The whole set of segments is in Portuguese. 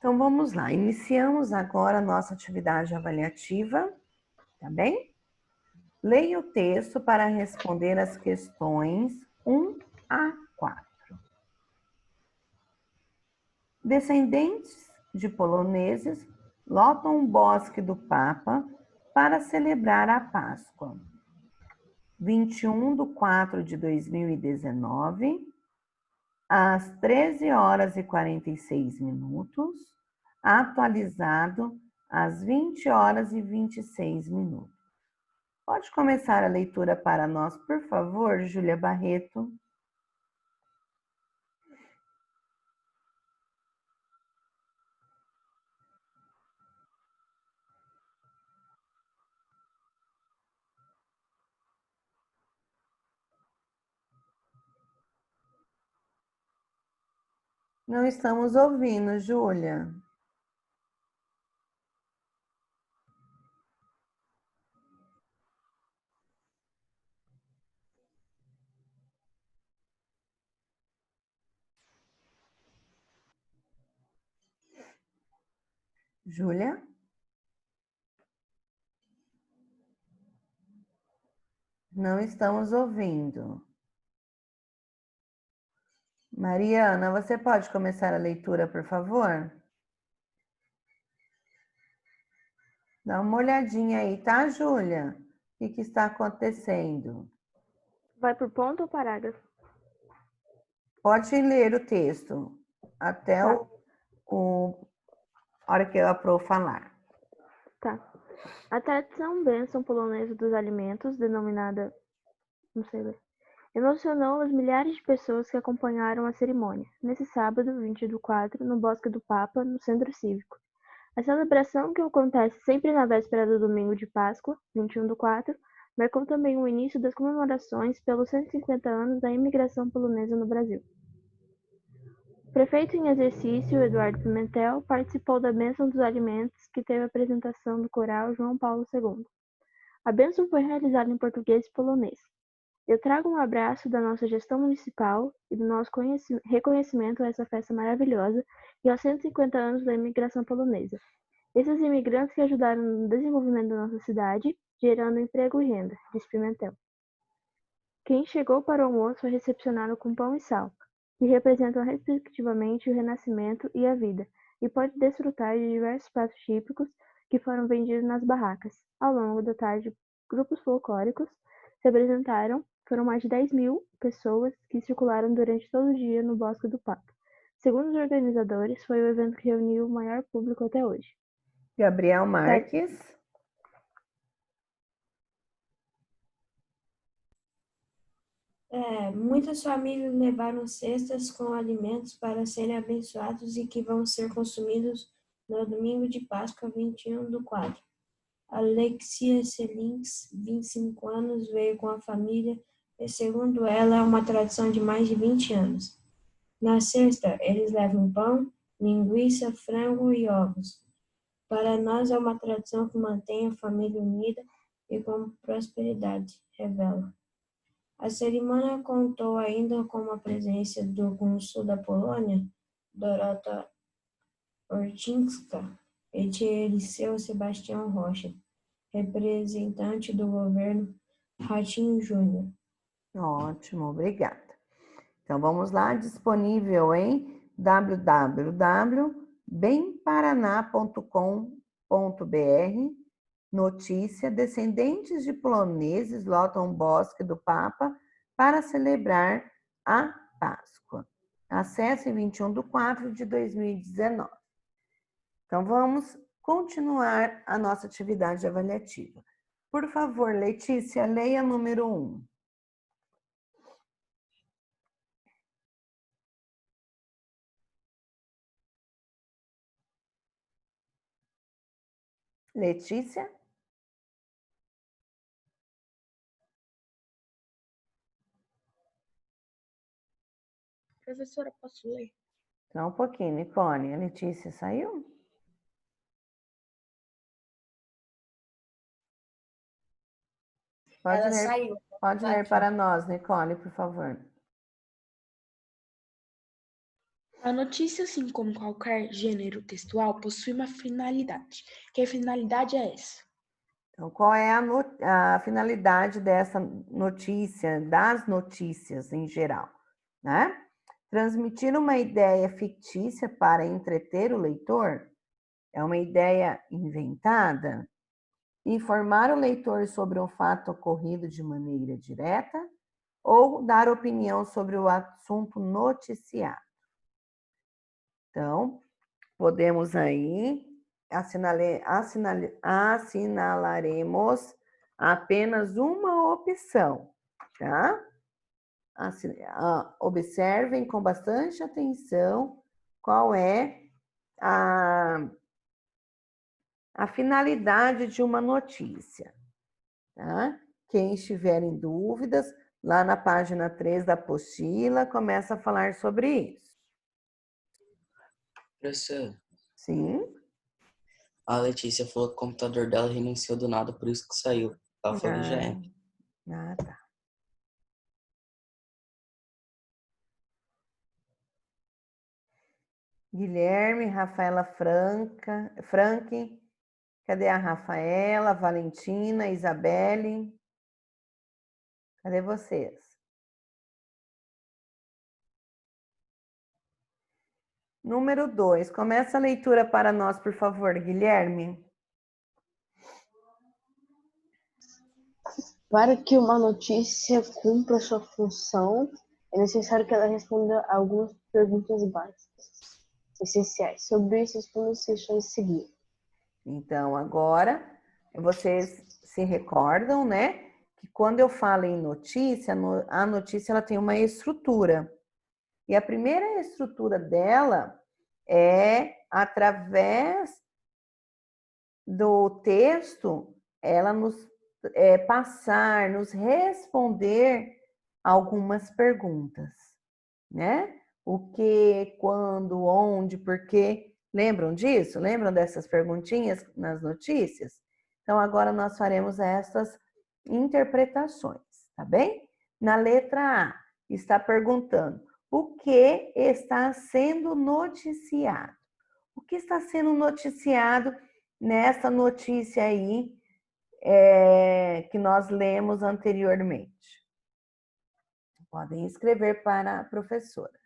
Então, vamos lá. Iniciamos agora a nossa atividade avaliativa, tá bem? Leia o texto para responder as questões 1 a 4. Descendentes de poloneses lotam o Bosque do Papa para celebrar a Páscoa. 21/4/2019, às 13h46, atualizado às 20h26. Pode começar a leitura para nós, por favor, Júlia Barreto? Não estamos ouvindo, Júlia. Júlia? Não estamos ouvindo. Mariana, você pode começar a leitura, por favor? Dá uma olhadinha aí, tá, Júlia? O que está acontecendo? Vai por ponto ou parágrafo? Pode ler o texto até Tá. a hora que eu aprou falar. Tá. A tradição bênção polonesa dos alimentos, denominada, não sei ler, emocionou as milhares de pessoas que acompanharam a cerimônia, nesse sábado, 20/4, no Bosque do Papa, no Centro Cívico. A celebração, que acontece sempre na véspera do domingo de Páscoa, 21/4, marcou também o início das comemorações pelos 150 anos da imigração polonesa no Brasil. O prefeito em exercício, Eduardo Pimentel, participou da bênção dos alimentos, que teve a apresentação do coral João Paulo II. A bênção foi realizada em português e polonês. Eu trago um abraço da nossa gestão municipal e do nosso reconhecimento a essa festa maravilhosa e aos 150 anos da imigração polonesa. Esses imigrantes que ajudaram no desenvolvimento da nossa cidade, gerando emprego e renda, disse Pimentel. Quem chegou para o almoço foi recepcionado com pão e sal, que representam respectivamente o renascimento e a vida, e pode desfrutar de diversos pratos típicos que foram vendidos nas barracas. Ao longo da tarde, grupos folclóricos se apresentaram. Foram mais de 10.000 pessoas que circularam durante todo o dia no Bosque do Papa. Segundo os organizadores, foi o evento que reuniu o maior público até hoje. Gabriel Marques. Muitas famílias levaram cestas com alimentos para serem abençoados e que vão ser consumidos no domingo de Páscoa, 21/4. Alexia Selins, 25 anos, veio com a família e, segundo ela, é uma tradição de mais de 20 anos. Na cesta, eles levam pão, linguiça, frango e ovos. Para nós é uma tradição que mantém a família unida e com prosperidade, revela. A cerimônia contou ainda com a presença do cônsul da Polônia, Dorota Ortińska, e de Eliseu Sebastião Rocha, representante do governo Ratinho Júnior. Ótimo, obrigada. Então, vamos lá, disponível em www.bemparaná.com.br. Notícia: descendentes de poloneses lotam o Bosque do Papa para celebrar a Páscoa. Acesse 21/4/2019. Então, vamos continuar a nossa atividade avaliativa. Por favor, Letícia, leia número 1. Letícia? Professora, posso ler? Só um pouquinho, Nicole. A Letícia saiu? Ela saiu. Pode ler para nós, Nicole, por favor. A notícia, assim como qualquer gênero textual, possui uma finalidade. Que finalidade é essa? Então, qual é a finalidade dessa notícia, das notícias em geral, né? Transmitir uma ideia fictícia para entreter o leitor? É uma ideia inventada? Informar o leitor sobre um fato ocorrido de maneira direta? Ou dar opinião sobre o assunto noticiado? Então, podemos aí assinalaremos apenas uma opção, tá? Observem com bastante atenção qual é a finalidade de uma notícia, tá? Quem estiver em dúvidas, lá na página 3 da apostila, começa a falar sobre isso. Professor, Sim? a Letícia falou que o computador dela reiniciou do nada, por isso que saiu. Ela falou que já é. Tá. Guilherme, Rafaela Frank, cadê a Rafaela, Valentina, Isabelle? Cadê vocês? Número 2, começa a leitura para nós, por favor, Guilherme. Para que uma notícia cumpra sua função, é necessário que ela responda a algumas perguntas básicas, essenciais. Sobre isso, responda as questões a seguir. Então, agora, vocês se recordam, né? Que quando eu falo em notícia, a notícia ela tem uma estrutura. E a primeira estrutura dela é através do texto, ela nos passar, nos responder algumas perguntas, né? O que, quando, onde, por quê. Lembram disso? Lembram dessas perguntinhas nas notícias? Então, agora nós faremos essas interpretações, tá bem? Na letra A, está perguntando o que está sendo noticiado. O que está sendo noticiado nessa notícia aí que nós lemos anteriormente? Podem escrever para a professora.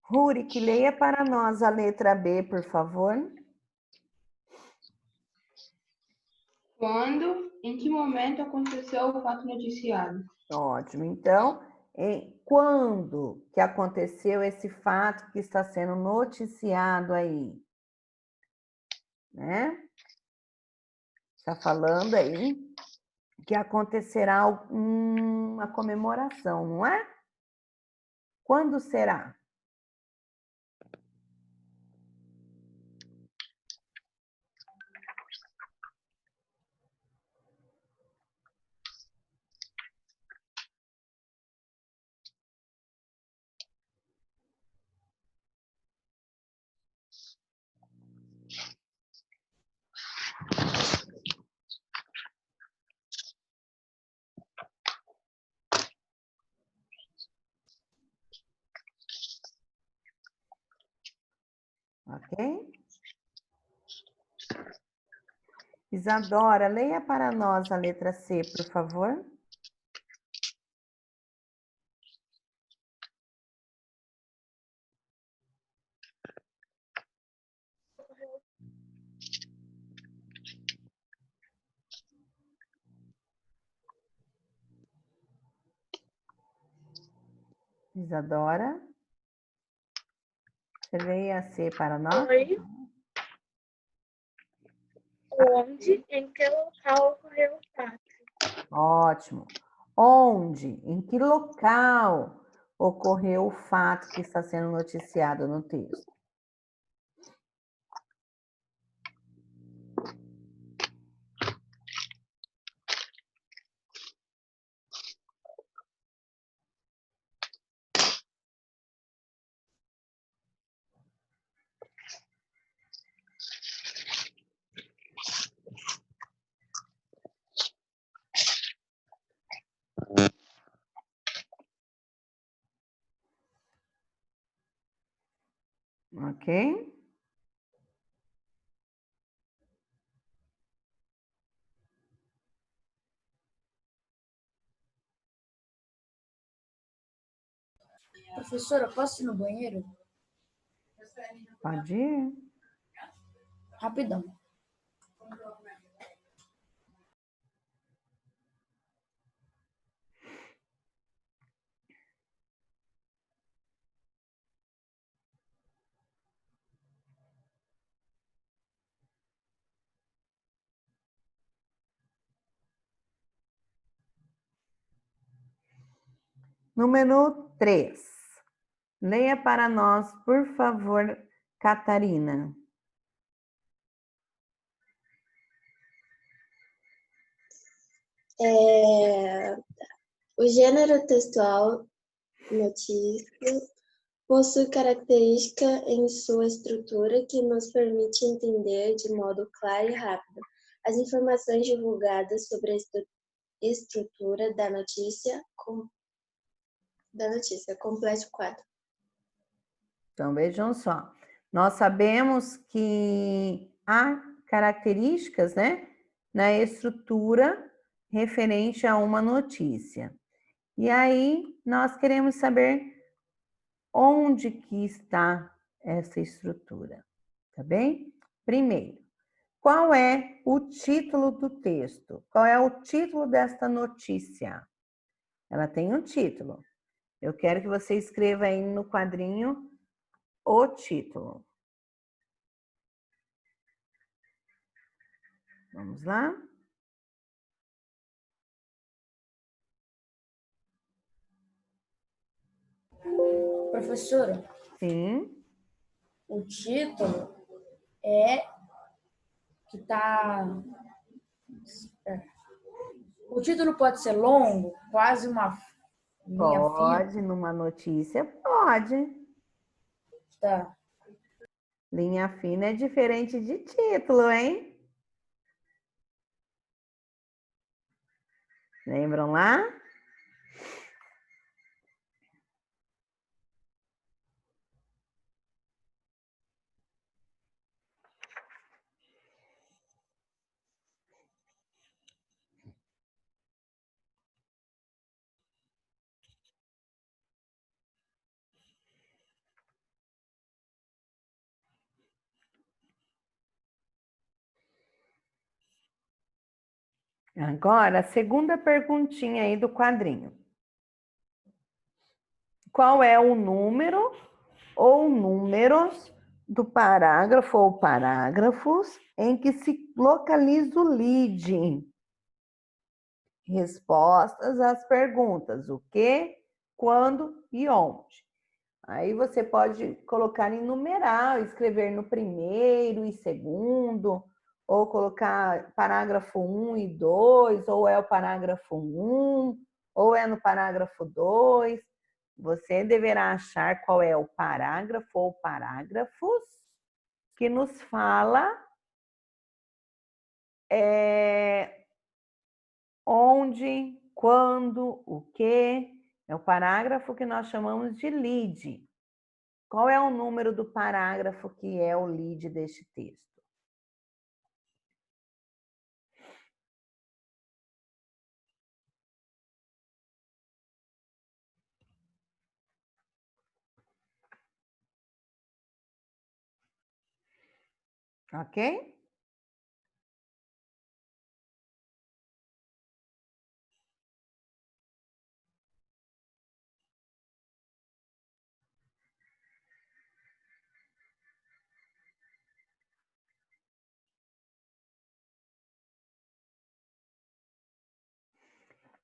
Rurik, leia para nós a letra B, por favor. Quando, em que momento aconteceu o fato noticiado? Ótimo. Então, quando que aconteceu esse fato que está sendo noticiado aí? Né? Está falando aí que acontecerá uma comemoração, não é? Quando será? Ok? Isadora, leia para nós a letra C, por favor. Isadora? Você leia C para nós? Foi onde, em que local ocorreu o fato? Ótimo. Onde? Em que local ocorreu o fato que está sendo noticiado no texto? Ok? Professora, posso ir no banheiro? Pode ir. Rapidão. Número 3. Leia para nós, por favor, Catarina. O gênero textual notícia possui característica em sua estrutura que nos permite entender de modo claro e rápido as informações divulgadas sobre a estrutura da notícia. Complete o quadro. Então, vejam só. Nós sabemos que há características, né, na estrutura referente a uma notícia. E aí, nós queremos saber onde que está essa estrutura, tá bem? Primeiro, qual é o título do texto? Qual é o título desta notícia? Ela tem um título. Eu quero que você escreva aí no quadrinho o título. Vamos lá? Professora, Sim. o título é que tá. O título pode ser longo, quase uma linha fina. Pode, numa notícia, pode. Tá. Linha fina é diferente de título, hein? Lembram lá? Agora, a segunda perguntinha aí do quadrinho. Qual é o número ou números do parágrafo ou parágrafos em que se localiza o lead? Respostas às perguntas: o que, quando e onde. Aí você pode colocar em numeral, escrever no primeiro e segundo, ou colocar parágrafo 1 e 2, ou é o parágrafo 1, ou é no parágrafo 2. Você deverá achar qual é o parágrafo ou parágrafos que nos fala onde, quando, o que. É o parágrafo que nós chamamos de lead. Qual é o número do parágrafo que é o lead deste texto? Ok?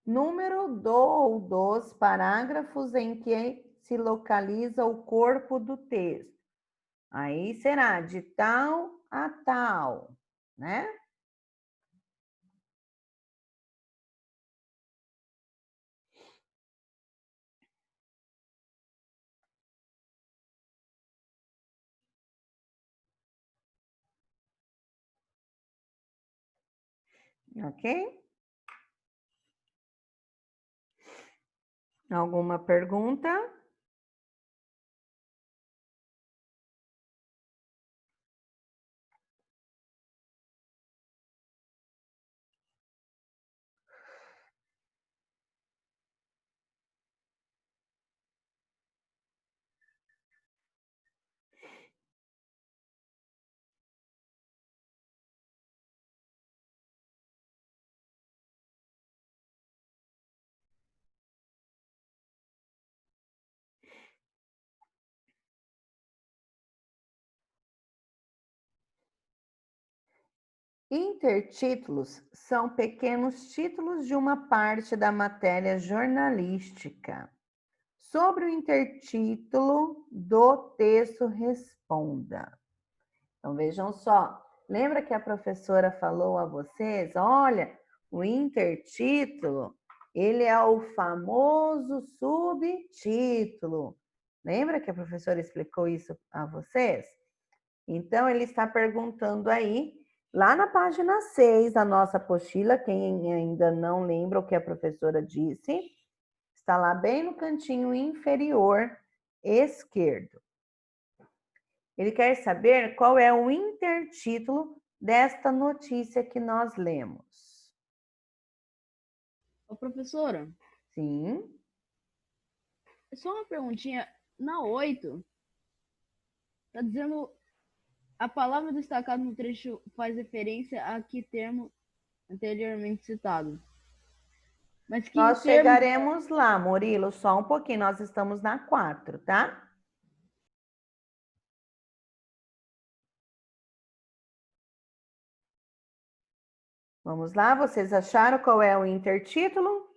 Número do ou dos parágrafos em que se localiza o corpo do texto. Aí será de tal a tal, né? Ok? Alguma pergunta? Intertítulos são pequenos títulos de uma parte da matéria jornalística. Sobre o intertítulo do texto, responda. Então, vejam só. Lembra que a professora falou a vocês? Olha, o intertítulo, ele é o famoso subtítulo. Lembra que a professora explicou isso a vocês? Então, ele está perguntando aí, lá na página 6 da nossa apostila, quem ainda não lembra o que a professora disse, está lá bem no cantinho inferior esquerdo. Ele quer saber qual é o intertítulo desta notícia que nós lemos. Ô, professora, Sim. só uma perguntinha. Na 8, tá dizendo a palavra destacada no trecho faz referência a que termo anteriormente citado. Mas que Nós termo... chegaremos lá, Murilo, só um pouquinho. Nós estamos na 4, tá? Vamos lá, vocês acharam qual é o intertítulo?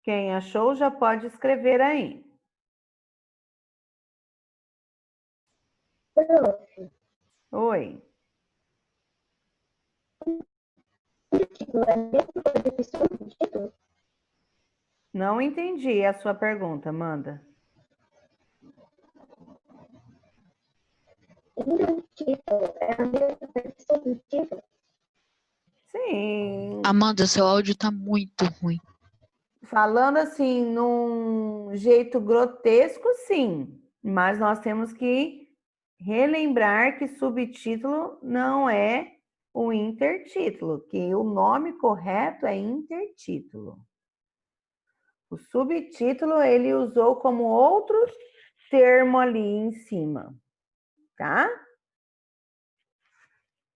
Quem achou já pode escrever aí. Oi. Não entendi a sua pergunta, Amanda. Sim. Amanda, seu áudio tá muito ruim. Falando assim, num jeito grotesco, sim. Mas nós temos que relembrar que subtítulo não é o intertítulo, que o nome correto é intertítulo. O subtítulo ele usou como outro termo ali em cima, tá?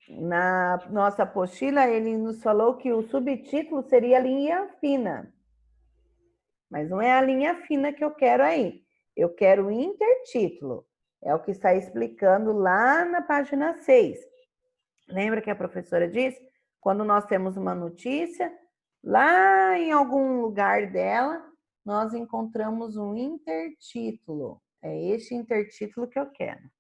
Na nossa apostila, ele nos falou que o subtítulo seria a linha fina. Mas não é a linha fina que eu quero aí. Eu quero o intertítulo. É o que está explicando lá na página 6. Lembra que a professora disse? Quando nós temos uma notícia, lá em algum lugar dela, nós encontramos um intertítulo. É este intertítulo que eu quero.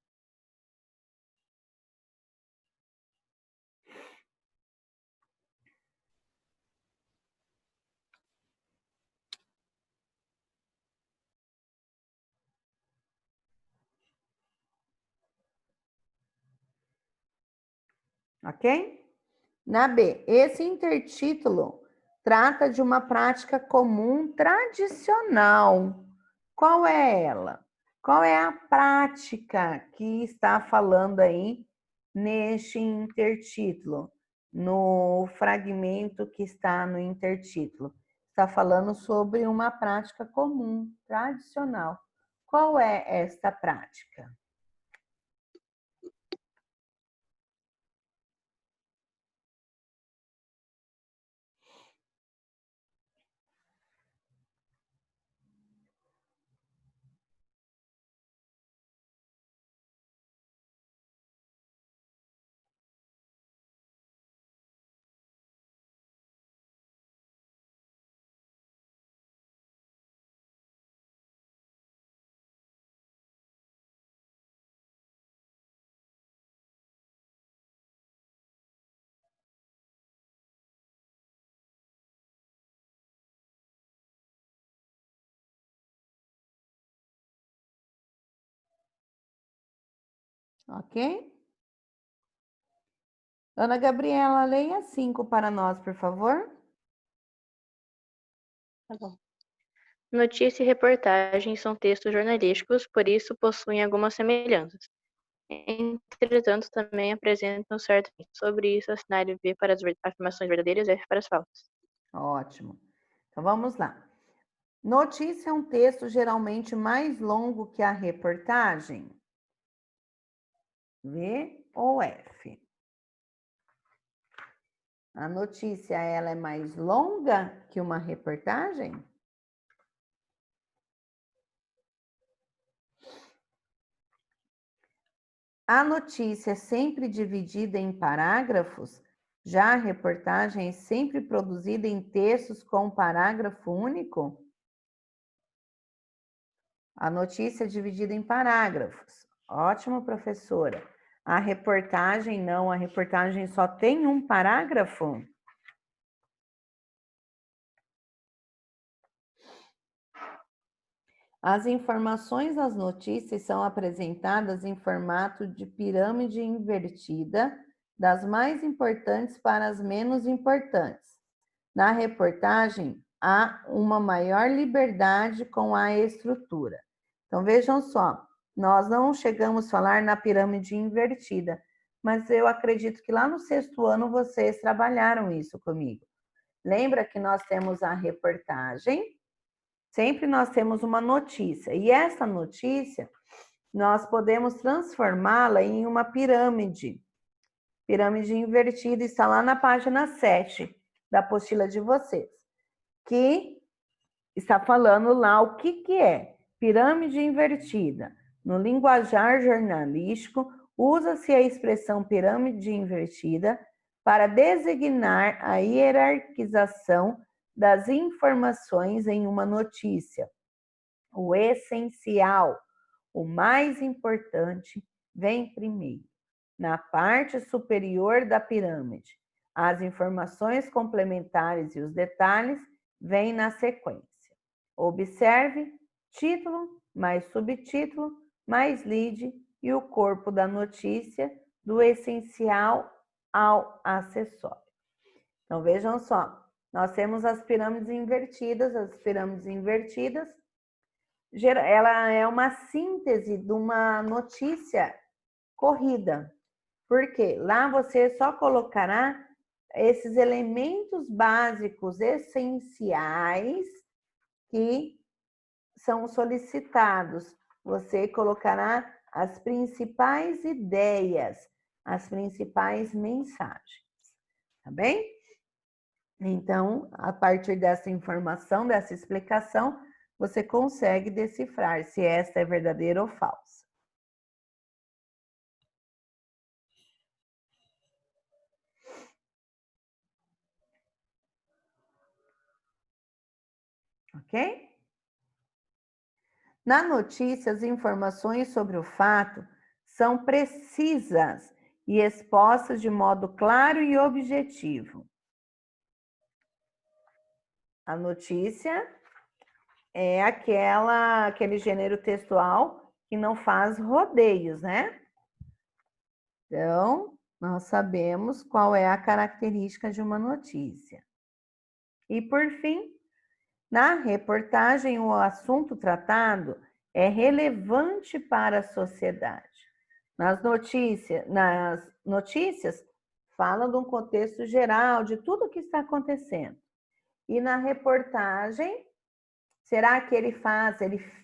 Ok? Na B, esse intertítulo trata de uma prática comum tradicional. Qual é ela? Qual é a prática que está falando aí neste intertítulo, no fragmento que está no intertítulo? Está falando sobre uma prática comum, tradicional. Qual é esta prática? Ok? Ana Gabriela, leia 5 para nós, por favor. Tá bom. Notícia e reportagem são textos jornalísticos, por isso possuem algumas semelhanças. Entretanto, também apresentam certo. Sobre isso, assinale V para as afirmações verdadeiras e F para as falsas. Ótimo. Então, vamos lá. Notícia é um texto geralmente mais longo que a reportagem? V ou F? A notícia, ela é mais longa que uma reportagem? A notícia é sempre dividida em parágrafos, já a reportagem é sempre produzida em textos com um parágrafo único? A notícia é dividida em parágrafos. Ótimo, professora. A reportagem não, a reportagem só tem um parágrafo? As informações das notícias são apresentadas em formato de pirâmide invertida, das mais importantes para as menos importantes. Na reportagem, há uma maior liberdade com a estrutura. Então, vejam só, nós não chegamos a falar na pirâmide invertida, mas eu acredito que lá no 6º ano vocês trabalharam isso comigo. Lembra que nós temos a reportagem, sempre nós temos uma notícia, e essa notícia nós podemos transformá-la em uma pirâmide invertida, está lá na página 7 da apostila de vocês, que está falando lá o que é pirâmide invertida. No linguajar jornalístico, usa-se a expressão pirâmide invertida para designar a hierarquização das informações em uma notícia. O essencial, o mais importante, vem primeiro. Na parte superior da pirâmide, as informações complementares e os detalhes vêm na sequência. Observe título, mais subtítulo, mais lead e o corpo da notícia, do essencial ao acessório. Então, vejam só, nós temos as pirâmides invertidas. As pirâmides invertidas, ela é uma síntese de uma notícia corrida. Porque lá você só colocará esses elementos básicos essenciais que são solicitados. Você colocará as principais ideias, as principais mensagens. Tá bem? Então, a partir dessa informação, dessa explicação, você consegue decifrar se esta é verdadeira ou falsa. Ok? Na notícia, as informações sobre o fato são precisas e expostas de modo claro e objetivo. A notícia é aquele gênero textual que não faz rodeios, né? Então, nós sabemos qual é a característica de uma notícia. E, por fim, na reportagem, o assunto tratado é relevante para a sociedade. Nas notícias, fala de um contexto geral, de tudo o que está acontecendo. E na reportagem, será que ele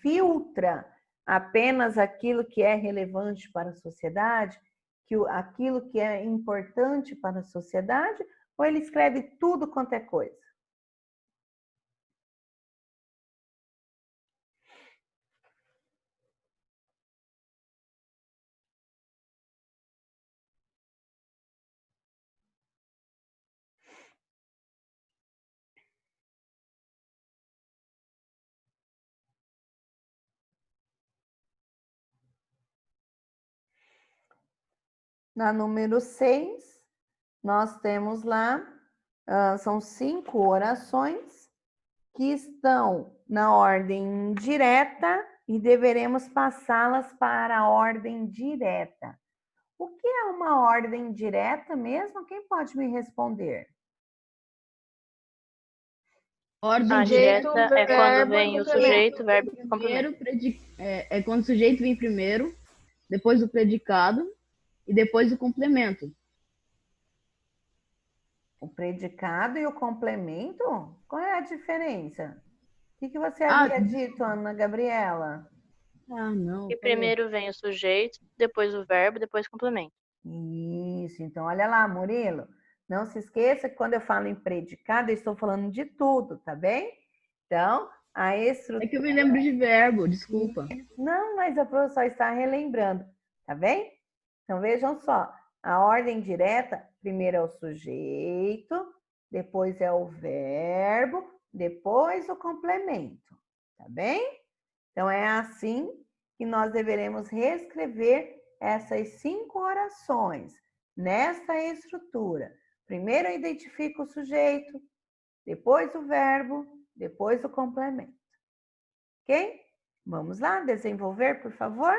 filtra apenas aquilo que é relevante para a sociedade, aquilo que é importante para a sociedade, ou ele escreve tudo quanto é coisa? Na número 6, nós temos lá, são 5 orações que estão na ordem direta e deveremos passá-las para a ordem direta. O que é uma ordem direta mesmo? Quem pode me responder? Ordem Sujeito, direta É quando verbo vem e o complemento. sujeito, verbo e complemento. é quando o sujeito vem primeiro, depois o predicado e depois o complemento. O predicado e o complemento? Qual é a diferença? O que você Ah, havia dito, Ana Gabriela? não. E primeiro vem o sujeito, depois o verbo, depois o complemento. Isso, então olha lá, Murilo. Não se esqueça que quando eu falo em predicado, eu estou falando de tudo, tá bem? Então, a estrutura. É que eu me lembro de verbo, desculpa. Não, mas a professora está relembrando, tá bem? Então vejam só, a ordem direta, primeiro é o sujeito, depois é o verbo, depois o complemento, tá bem? Então é assim que nós deveremos reescrever essas 5 orações nessa estrutura. Primeiro eu identifico o sujeito, depois o verbo, depois o complemento. Ok? Vamos lá desenvolver, por favor?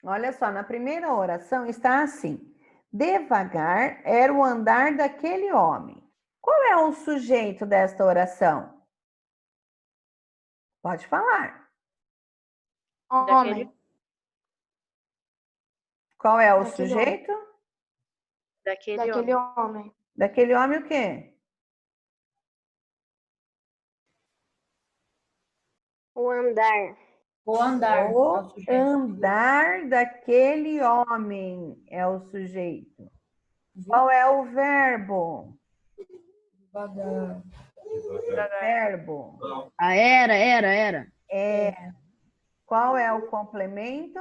Olha só, na primeira oração está assim: devagar era o andar daquele homem. Qual é o sujeito desta oração? Pode falar. Homem. Qual é o Daquele sujeito? Daquele homem. Daquele homem o quê? O andar. O andar. O andar daquele homem é o sujeito. Qual é o verbo? Devagar. Verbo. Era. É. Qual é o complemento?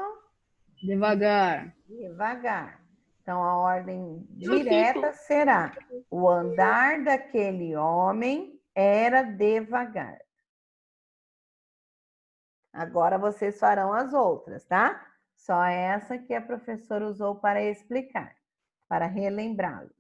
Devagar. Devagar. Então, a ordem direta será: o andar daquele homem era devagar. Agora vocês farão as outras, tá? Só essa que a professora usou para explicar, para relembrá-los.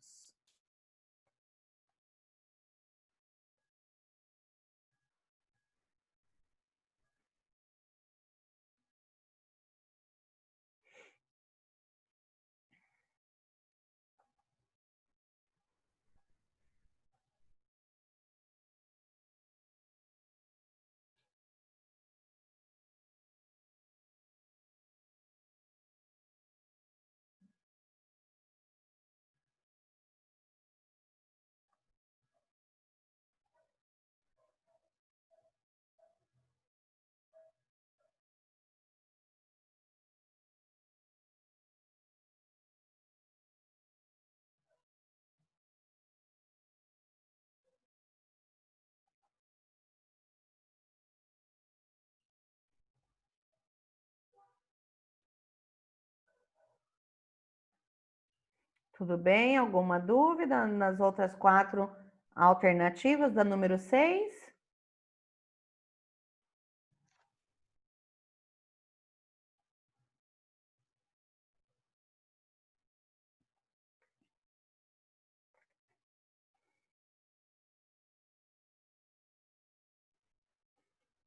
Tudo bem? Alguma dúvida nas outras 4 alternativas da número 6?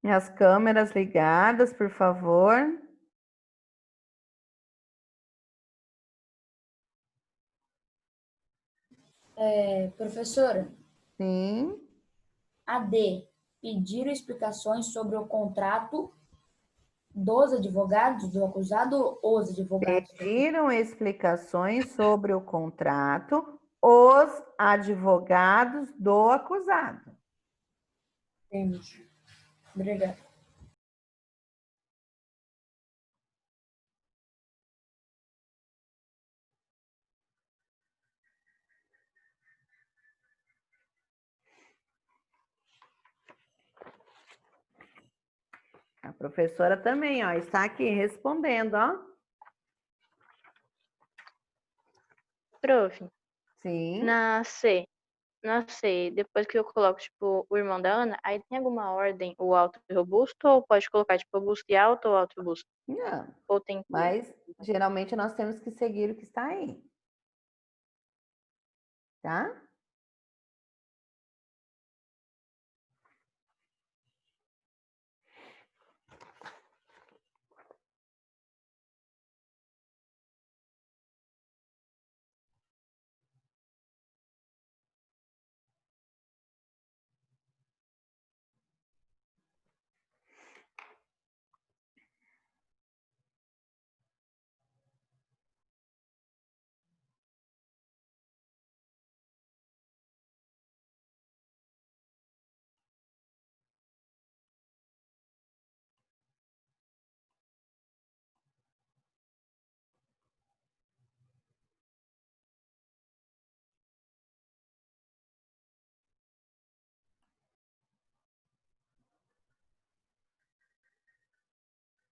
As câmeras ligadas, por favor. Professora, Sim. a D. Pediram explicações sobre o contrato dos advogados, do acusado ou os advogados? Pediram explicações sobre o contrato os advogados do acusado. Entendi. Obrigado. A professora também, ó, está aqui respondendo, ó. Prof, Sim. na C, Não sei, depois que eu coloco, tipo, o irmão da Ana, aí tem alguma ordem, o alto e robusto, ou pode colocar, tipo, robusto e alto ou alto e robusto? Não, Ou tem que... mas geralmente nós temos que seguir o que está aí. Tá?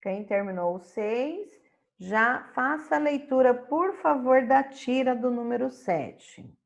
Quem terminou o 6, já faça a leitura, por favor, da tira do número 7.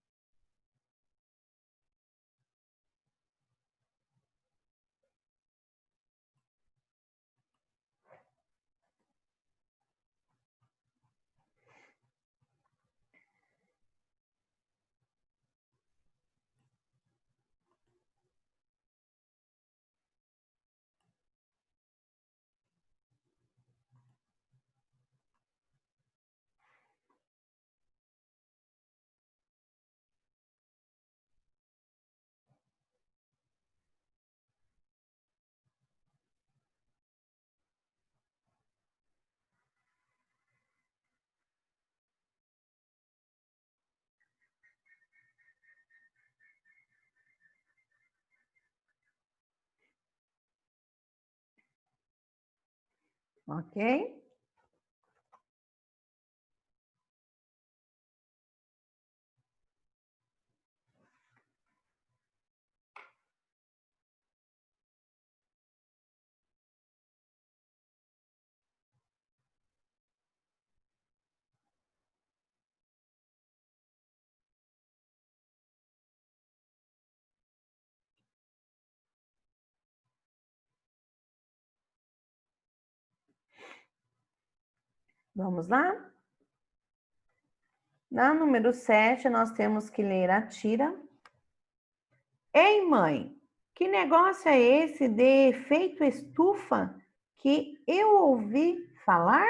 Ok? Vamos lá? Na número 7, nós temos que ler a tira. Ei, mãe, que negócio é esse de efeito estufa que eu ouvi falar?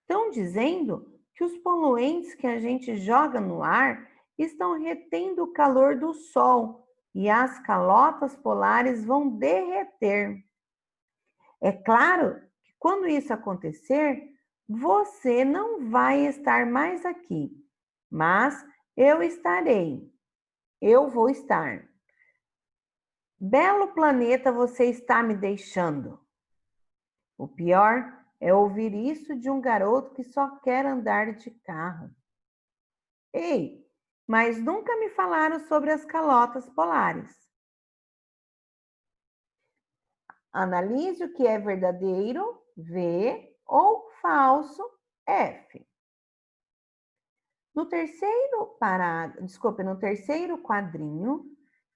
Estão dizendo que os poluentes que a gente joga no ar estão retendo o calor do sol e as calotas polares vão derreter. É claro que quando isso acontecer, você não vai estar mais aqui, mas eu estarei. Eu vou estar. Belo planeta você está me deixando. O pior é ouvir isso de um garoto que só quer andar de carro. Ei, mas nunca me falaram sobre as calotas polares. Analise o que é verdadeiro, V, ou falso, F. No terceiro no terceiro quadrinho,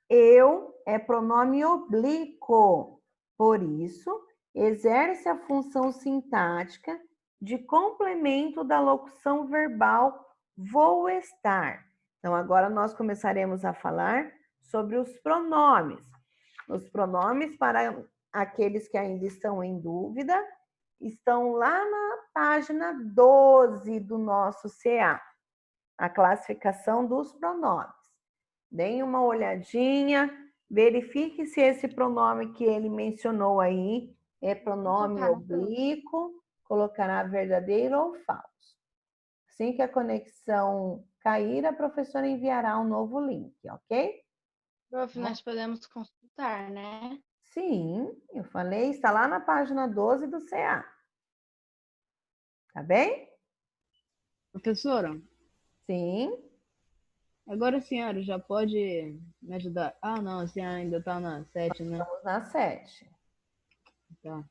eu é pronome oblíquo. Por isso, exerce a função sintática de complemento da locução verbal vou estar. Então, agora nós começaremos a falar sobre os pronomes. Os pronomes, para aqueles que ainda estão em dúvida, estão lá na página 12 do nosso CA, a classificação dos pronomes. Deem uma olhadinha, verifique se esse pronome que ele mencionou aí é pronome oblíquo, colocará verdadeiro ou falso. Assim que a conexão cair, a professora enviará um novo link, ok? Prof, nós podemos consultar, né? Sim, eu falei, está lá na página 12 do CA. Tá bem? Professora? Sim. Agora a senhora já pode me ajudar? Ah, não, a senhora ainda está na 7, né? Estamos na 7. Tá.